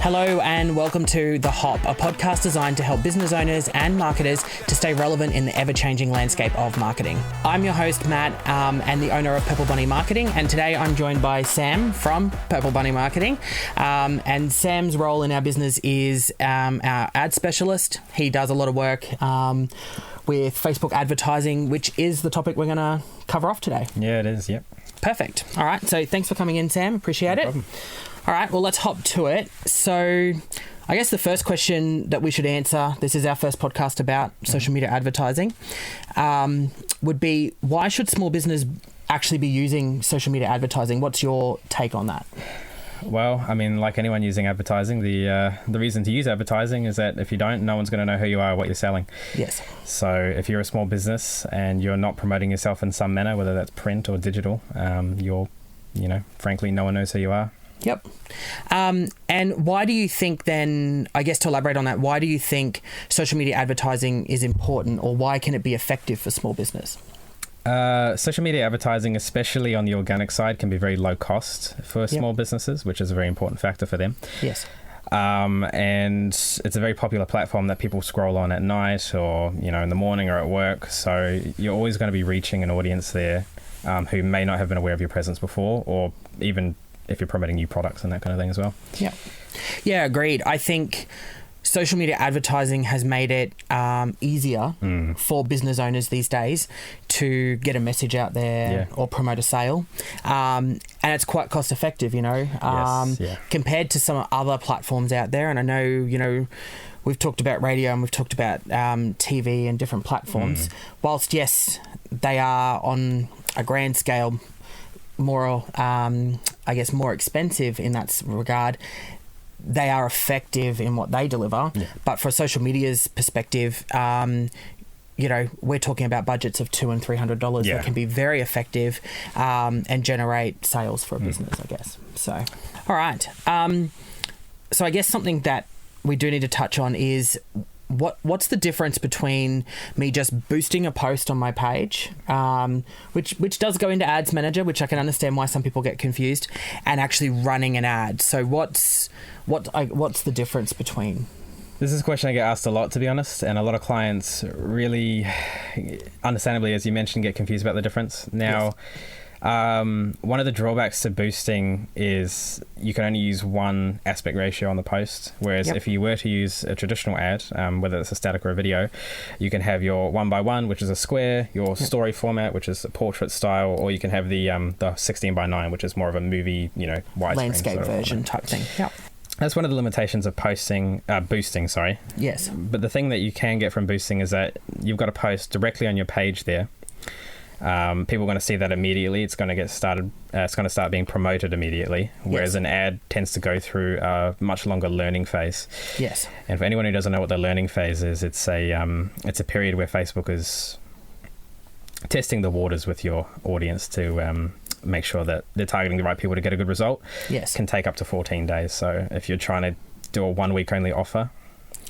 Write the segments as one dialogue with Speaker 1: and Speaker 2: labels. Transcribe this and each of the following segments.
Speaker 1: Hello and welcome to The Hop, a podcast designed to help business owners and marketers to stay relevant in the ever-changing landscape of marketing. I'm your host, Matt, and the owner of Purple Bunny Marketing, and today I'm joined by Sam from Purple Bunny Marketing. And Sam's role in our business is our ad specialist. He does a lot of work with Facebook advertising, which is the topic we're going to cover off today.
Speaker 2: Yeah, it is, yep.
Speaker 1: Perfect. All right, so thanks for coming in, Sam. Appreciate it.
Speaker 2: Problem.
Speaker 1: All right, well, let's hop to it. So I guess the first question that we should answer, this is our first podcast about social media advertising, would be why should small business actually be using social media advertising? What's your take on that?
Speaker 2: Well, I mean, like anyone using advertising, the reason to use advertising is that if you don't, no one's going to know who you are or what you're selling.
Speaker 1: Yes. So
Speaker 2: if you're a small business and you're not promoting yourself in some manner, whether that's print or digital, frankly, no one knows who you are.
Speaker 1: Yep. And why do you think then, I guess to elaborate on that, why do you think social media advertising is important, or why can it be effective for small business?
Speaker 2: Social media advertising, especially on the organic side, can be very low cost for small businesses, which is a very important factor for them.
Speaker 1: Yes.
Speaker 2: And it's a very popular platform that people scroll on at night or, in the morning or at work. So you're always going to be reaching an audience there who may not have been aware of your presence before, or even if you're promoting new products and that kind of thing as well.
Speaker 1: Yeah, agreed. I think social media advertising has made it easier for business owners these days to get a message out there or promote a sale. And it's quite cost effective, compared to some other platforms out there. And I know, we've talked about radio and we've talked about TV and different platforms. Whilst, yes, they are on a grand scale more expensive in that regard, they are effective in what they deliver. But for social media's perspective, we're talking about budgets of $200 and $300 that can be very effective and generate sales for a business, I guess. So, all right. So I guess something that we do need to touch on is what's the difference between me just boosting a post on my page, which does go into Ads Manager, which I can understand why some people get confused, and actually running an ad. So what's the difference between?
Speaker 2: This is a question I get asked a lot, to be honest, and a lot of clients really, understandably, as you mentioned, get confused about the difference. Now, one of the drawbacks to boosting is you can only use one aspect ratio on the post, whereas if you were to use a traditional ad, whether it's a static or a video, you can have your 1:1, which is a square, your story format, which is a portrait style, or you can have the 16:9, which is more of a movie, widescreen
Speaker 1: landscape
Speaker 2: sort of
Speaker 1: version type thing. Yep.
Speaker 2: That's one of the limitations of boosting.
Speaker 1: Yes.
Speaker 2: But the thing that you can get from boosting is that you've got a post directly on your page there. People are going to see that immediately. It's going to get started. It's going to start being promoted immediately. Whereas an ad tends to go through a much longer learning phase.
Speaker 1: Yes.
Speaker 2: And for anyone who doesn't know what the learning phase is, it's a period where Facebook is testing the waters with your audience to make sure that they're targeting the right people to get a good result.
Speaker 1: Yes.
Speaker 2: Can take up to 14 days. So if you're trying to do a 1 week only offer,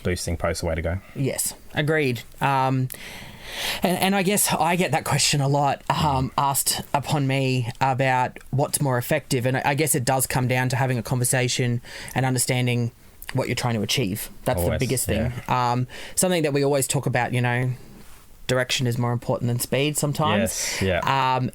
Speaker 2: boosting posts the way to go.
Speaker 1: Yes. Agreed. And I guess I get that question a lot asked upon me about what's more effective. And I guess it does come down to having a conversation and understanding what you're trying to achieve. That's the biggest thing. Something that we always talk about, direction is more important than speed sometimes.
Speaker 2: Yes,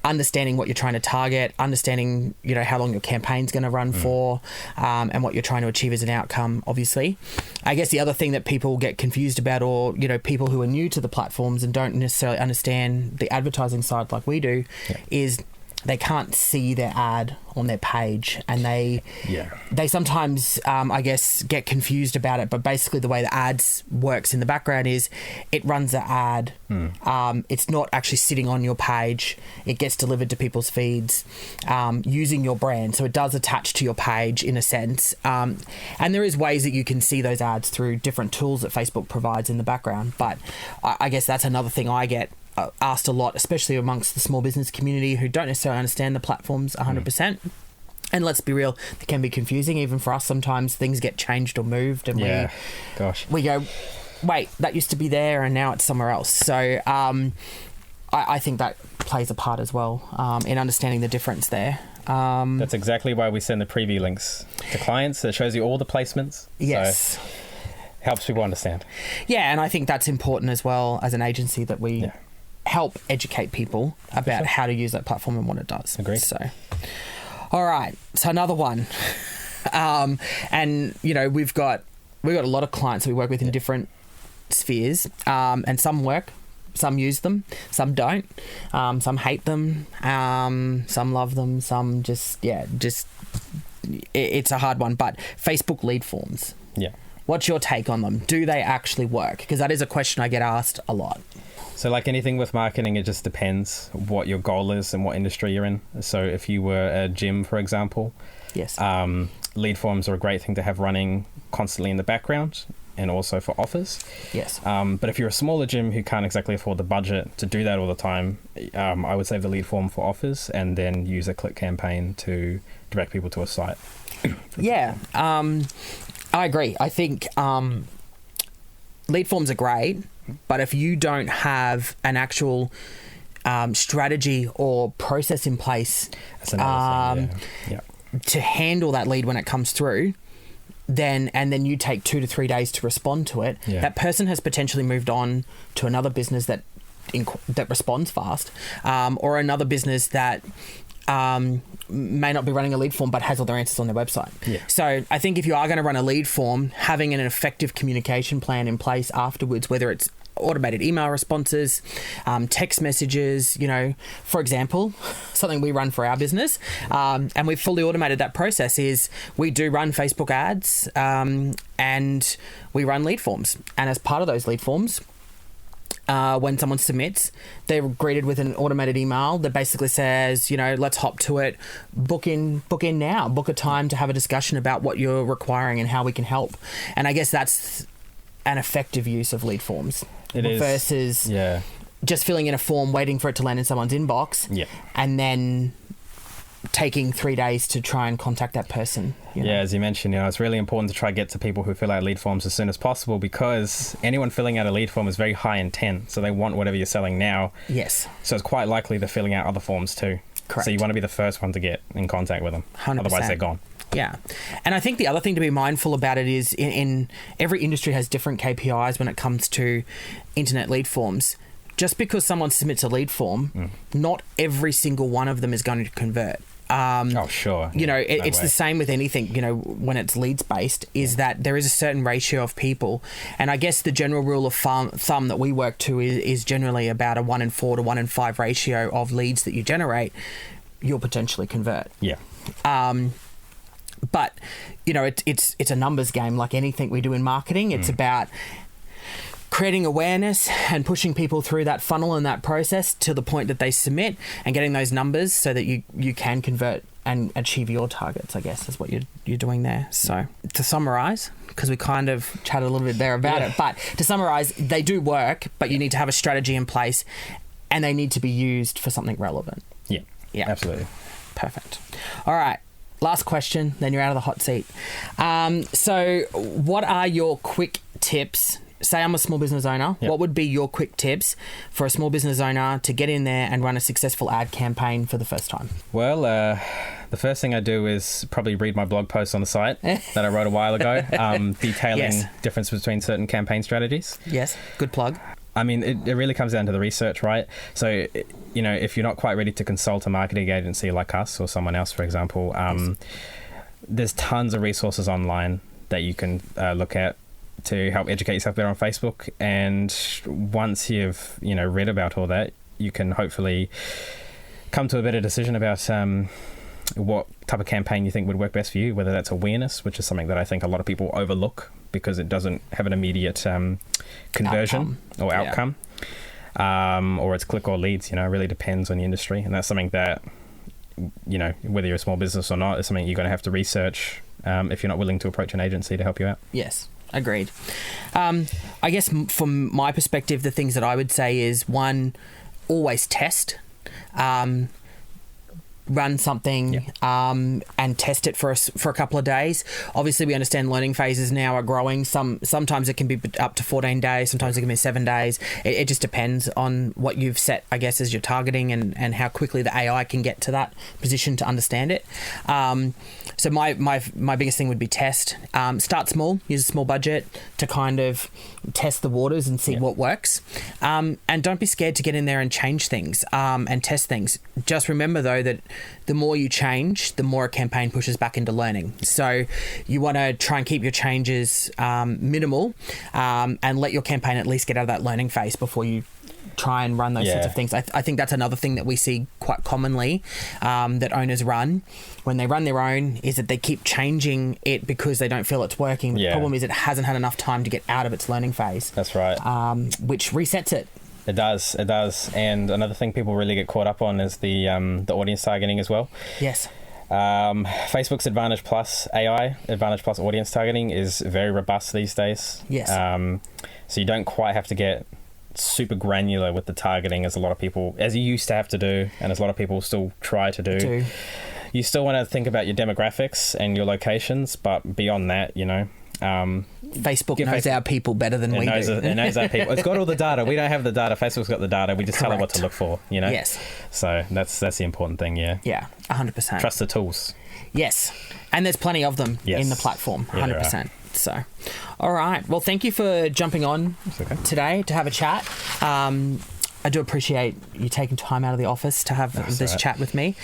Speaker 1: understanding what you're trying to target, understanding, how long your campaign's going to run for, and what you're trying to achieve as an outcome, obviously. I guess the other thing that people get confused about, or, people who are new to the platforms and don't necessarily understand the advertising side like we do, is they can't see their ad on their page, and they sometimes get confused about it. But basically the way the ads works in the background is it runs the ad. It's not actually sitting on your page. It gets delivered to people's feeds using your brand, so it does attach to your page in a sense, and there is ways that you can see those ads through different tools that Facebook provides in the background. But I guess that's another thing I get asked a lot, especially amongst the small business community who don't necessarily understand the platforms 100%. And let's be real, it can be confusing even for us. Sometimes things get changed or moved, and we go, wait, that used to be there and now it's somewhere else. So I think that plays a part as well in understanding the difference there.
Speaker 2: That's exactly why we send the preview links to clients. That shows you all the placements.
Speaker 1: Yes.
Speaker 2: So helps people understand.
Speaker 1: Yeah, and I think that's important as well as an agency, that we help educate people about how to use that platform and what it does.
Speaker 2: Agreed.
Speaker 1: So, all right. So another one. And, you know, we've got a lot of clients that we work with in different spheres, and some work, some use them, some don't, some hate them, some love them, some it's a hard one. But Facebook lead forms.
Speaker 2: Yeah.
Speaker 1: What's your take on them? Do they actually work? Because that is a question I get asked a lot.
Speaker 2: So like anything with marketing, it just depends what your goal is and what industry you're in. So if you were a gym, for example,
Speaker 1: yes,
Speaker 2: lead forms are a great thing to have running constantly in the background, and also for offers.
Speaker 1: Yes.
Speaker 2: But if you're a smaller gym who can't exactly afford the budget to do that all the time, I would save the lead form for offers and then use a click campaign to direct people to a site.
Speaker 1: Yeah, I agree. I think lead forms are great, but if you don't have an actual strategy or process in place to handle that lead when it comes through, then you take 2 to 3 days to respond to it, that person has potentially moved on to another business that responds fast, or another business that may not be running a lead form but has all their answers on their website.
Speaker 2: Yeah.
Speaker 1: So I think if you are going to run a lead form, having an effective communication plan in place afterwards, whether it's automated email responses, text messages, you know, for example, something we run for our business, and we've fully automated that process, is we do run Facebook ads, and we run lead forms. And as part of those lead forms, when someone submits, they're greeted with an automated email that basically says, you know, let's hop to it, book in now, book a time to have a discussion about what you're requiring and how we can help. And I guess that's an effective use of lead forms.
Speaker 2: It is.
Speaker 1: Versus just filling in a form, waiting for it to land in someone's inbox, and then taking 3 days to try and contact that person. You know?
Speaker 2: Yeah, as you mentioned, you know, it's really important to try to get to people who fill out lead forms as soon as possible, because anyone filling out a lead form is very high intent. So they want whatever you're selling now.
Speaker 1: Yes.
Speaker 2: So it's quite likely they're filling out other forms too.
Speaker 1: Correct.
Speaker 2: So you want to be the first one to get in contact with them.
Speaker 1: 100%.
Speaker 2: Otherwise they're gone.
Speaker 1: Yeah. And I think the other thing to be mindful about it is in every industry has different KPIs when it comes to internet lead forms. Just because someone submits a lead form, not every single one of them is going to convert.
Speaker 2: Sure.
Speaker 1: You know, it's the same with anything, you know, when it's leads based, is that there is a certain ratio of people. And I guess the general rule of thumb that we work to is generally about a 1 in 4 to 1 in 5 ratio of leads that you generate, you'll potentially convert.
Speaker 2: Yeah.
Speaker 1: But, you know, it's a numbers game like anything we do in marketing. It's about creating awareness and pushing people through that funnel and that process to the point that they submit, and getting those numbers so that you can convert and achieve your targets, I guess, is what you're doing there. So to summarize, because we kind of chatted a little bit there about it, but to summarize, they do work, but you need to have a strategy in place and they need to be used for something relevant.
Speaker 2: Yeah. Absolutely.
Speaker 1: Perfect. All right. Last question, then you're out of the hot seat. So what are your quick tips? Say I'm a small business owner. What would be your quick tips for a small business owner to get in there and run a successful ad campaign for the first time?
Speaker 2: Well, the first thing I do is probably read my blog post on the site that I wrote a while ago, detailing difference between certain campaign strategies.
Speaker 1: Yes, good plug.
Speaker 2: I mean, it really comes down to the research, right? So, you know, if you're not quite ready to consult a marketing agency like us or someone else, for example, there's tons of resources online that you can look at to help educate yourself better on Facebook. And once you've, you know, read about all that, you can hopefully come to a better decision about what type of campaign you think would work best for you, whether that's awareness, which is something that I think a lot of people overlook because it doesn't have an immediate conversion or outcome, or it's click or leads. You know, it really depends on the industry. And that's something that, you know, whether you're a small business or not, is something you're going to have to research if you're not willing to approach an agency to help you out.
Speaker 1: Yes. Agreed. I guess from my perspective, the things that I would say is, one, always test. run something and test it for a couple of days. Obviously, we understand learning phases now are growing. Sometimes it can be up to 14 days. Sometimes it can be 7 days. It just depends on what you've set, I guess, as your targeting and how quickly the AI can get to that position to understand it. So my biggest thing would be test. Start small. Use a small budget to kind of test the waters and see what works. And don't be scared to get in there and change things and test things. Just remember, though, that the more you change, the more a campaign pushes back into learning. So you want to try and keep your changes minimal and let your campaign at least get out of that learning phase before you try and run those sorts of things. I think that's another thing that we see quite commonly that owners run when they run their own, is that they keep changing it because they don't feel it's working. The problem is it hasn't had enough time to get out of its learning phase.
Speaker 2: That's right.
Speaker 1: Which resets it.
Speaker 2: It does. And another thing people really get caught up on is the audience targeting as well.
Speaker 1: Yes.
Speaker 2: Facebook's Advantage Plus AI, Advantage Plus audience targeting, is very robust these days.
Speaker 1: Yes.
Speaker 2: So you don't quite have to get super granular with the targeting as you used to have to do, and as a lot of people still try to do. You still want to think about your demographics and your locations, but beyond that,
Speaker 1: Facebook knows our people better than we do.
Speaker 2: It knows our people. It's got all the data. We don't have the data. Facebook's got the data. We just tell it what to look for,
Speaker 1: Yes.
Speaker 2: So that's the important thing, Yeah,
Speaker 1: 100%.
Speaker 2: Trust the tools.
Speaker 1: Yes. And there's plenty of them in the platform, 100%. So, all right. Well, thank you for jumping on today to have a chat. I do appreciate you taking time out of the office to have this chat with me.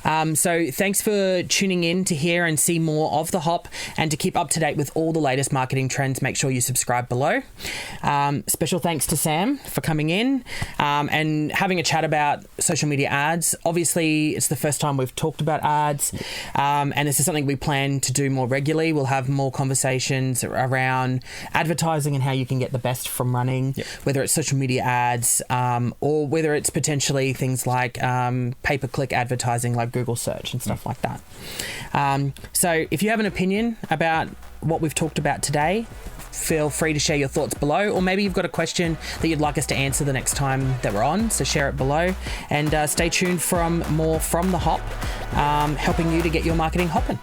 Speaker 1: So thanks for tuning in to hear and see more of The Hop, and to keep up to date with all the latest marketing trends, make sure you subscribe below. Special thanks to Sam for coming in and having a chat about social media ads. Obviously, it's the first time we've talked about ads, and this is something we plan to do more regularly. We'll have more conversations around advertising and how you can get the best from running, whether it's social media ads, or whether it's potentially things like pay-per-click advertising like Google search and stuff like that. So if you have an opinion about what we've talked about today, feel free to share your thoughts below, or maybe you've got a question that you'd like us to answer the next time that we're on, so share it below, and stay tuned for more from The Hop, helping you to get your marketing hopping.